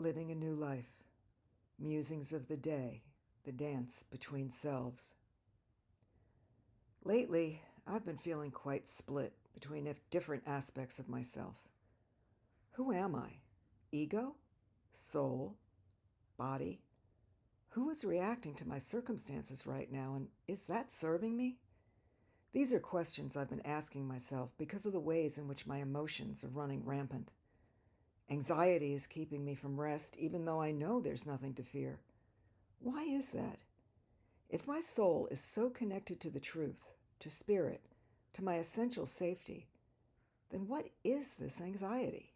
Living a New Life, Musings of the Day, the Dance Between Selves. Lately, I've been feeling quite split between different aspects of myself. Who am I? Ego? Soul? Body? Who is reacting to my circumstances right now, and is that serving me? These are questions I've been asking myself because of the ways in which my emotions are running rampant. Anxiety is keeping me from rest, even though I know there's nothing to fear. Why is that? If my soul is so connected to the truth, to spirit, to my essential safety, then what is this anxiety?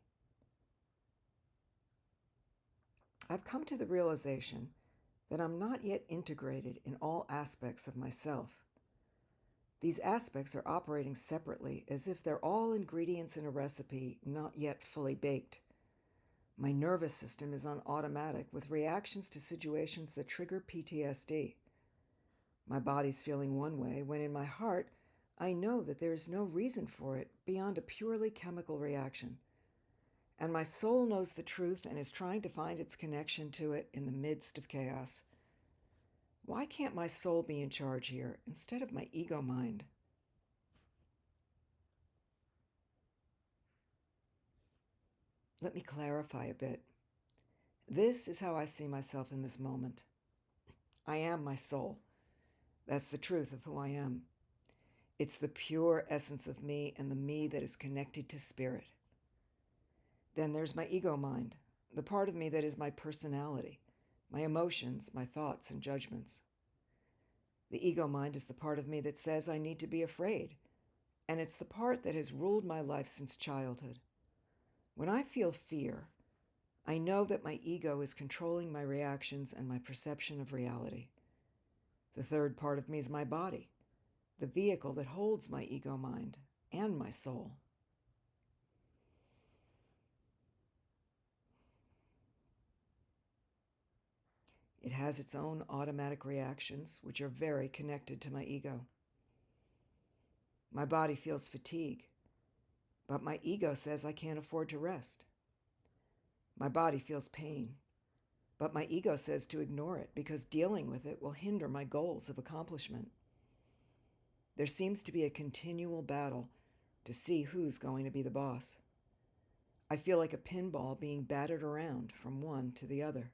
I've come to the realization that I'm not yet integrated in all aspects of myself. These aspects are operating separately as if they're all ingredients in a recipe not yet fully baked. My nervous system is on automatic with reactions to situations that trigger PTSD. My body's feeling one way when in my heart, I know that there is no reason for it beyond a purely chemical reaction. And my soul knows the truth and is trying to find its connection to it in the midst of chaos. Why can't my soul be in charge here instead of my ego mind? Let me clarify a bit. This is how I see myself in this moment. I am my soul. That's the truth of who I am. It's the pure essence of me and the me that is connected to spirit. Then there's my ego mind, the part of me that is my personality, my emotions, my thoughts and judgments. The ego mind is the part of me that says I need to be afraid, and it's the part that has ruled my life since childhood. When I feel fear, I know that my ego is controlling my reactions and my perception of reality. The third part of me is my body, the vehicle that holds my ego mind and my soul. It has its own automatic reactions, which are very connected to my ego. My body feels fatigue, but my ego says I can't afford to rest. My body feels pain, but my ego says to ignore it because dealing with it will hinder my goals of accomplishment. There seems to be a continual battle to see who's going to be the boss. I feel like a pinball being battered around from one to the other.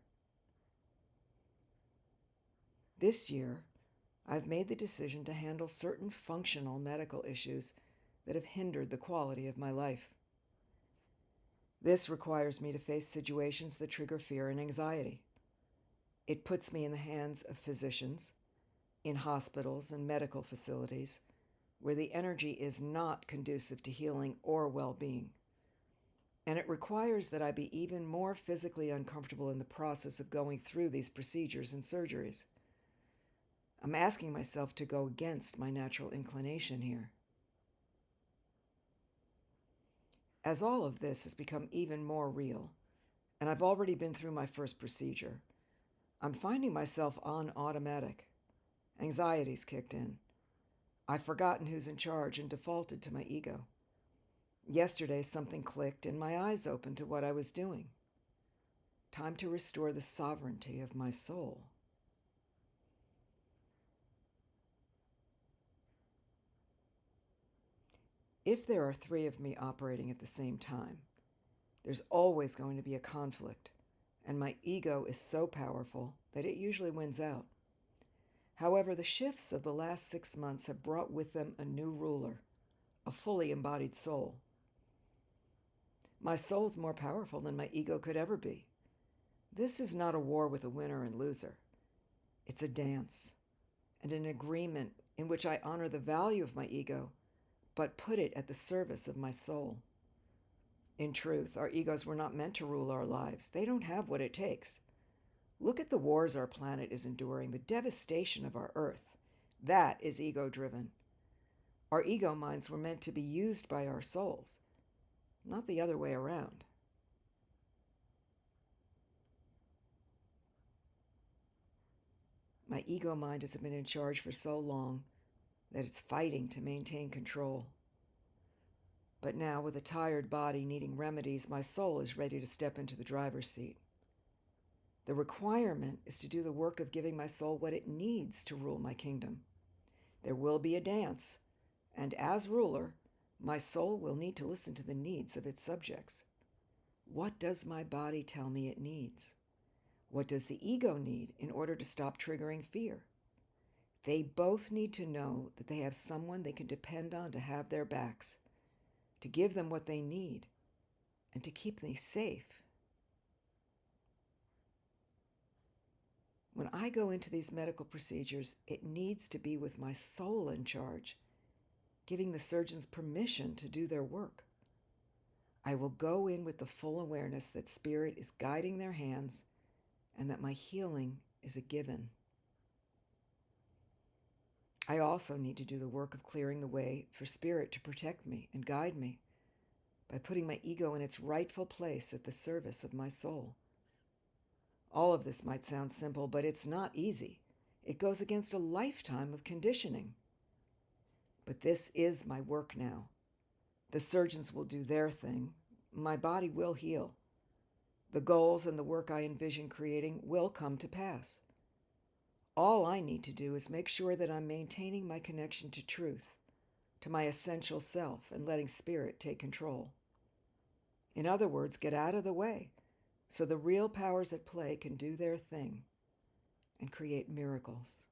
This year, I've made the decision to handle certain functional medical issues that have hindered the quality of my life. This requires me to face situations that trigger fear and anxiety. It puts me in the hands of physicians, in hospitals and medical facilities, where the energy is not conducive to healing or well-being. And it requires that I be even more physically uncomfortable in the process of going through these procedures and surgeries. I'm asking myself to go against my natural inclination here. As all of this has become even more real, and I've already been through my first procedure, I'm finding myself on automatic. Anxiety's kicked in. I've forgotten who's in charge and defaulted to my ego. Yesterday, something clicked and my eyes opened to what I was doing. Time to restore the sovereignty of my soul. If there are three of me operating at the same time, there's always going to be a conflict, and my ego is so powerful that it usually wins out. However, the shifts of the last 6 months have brought with them a new ruler, a fully embodied soul. My soul's more powerful than my ego could ever be. This is not a war with a winner and loser. It's a dance and an agreement in which I honor the value of my ego, but put it at the service of my soul. In truth, our egos were not meant to rule our lives. They don't have what it takes. Look at the wars our planet is enduring, the devastation of our Earth. That is ego-driven. Our ego minds were meant to be used by our souls, not the other way around. My ego mind has been in charge for so long that it's fighting to maintain control. But now, with a tired body needing remedies, my soul is ready to step into the driver's seat. The requirement is to do the work of giving my soul what it needs to rule my kingdom. There will be a dance, and as ruler, my soul will need to listen to the needs of its subjects. What does my body tell me it needs? What does the ego need in order to stop triggering fear? They both need to know that they have someone they can depend on to have their backs, to give them what they need, and to keep me safe. When I go into these medical procedures, it needs to be with my soul in charge, giving the surgeons permission to do their work. I will go in with the full awareness that Spirit is guiding their hands and that my healing is a given. I also need to do the work of clearing the way for Spirit to protect me and guide me by putting my ego in its rightful place at the service of my soul. All of this might sound simple, but it's not easy. It goes against a lifetime of conditioning. But this is my work now. The surgeons will do their thing. My body will heal. The goals and the work I envision creating will come to pass. All I need to do is make sure that I'm maintaining my connection to truth, to my essential self, and letting Spirit take control. In other words, get out of the way so the real powers at play can do their thing and create miracles.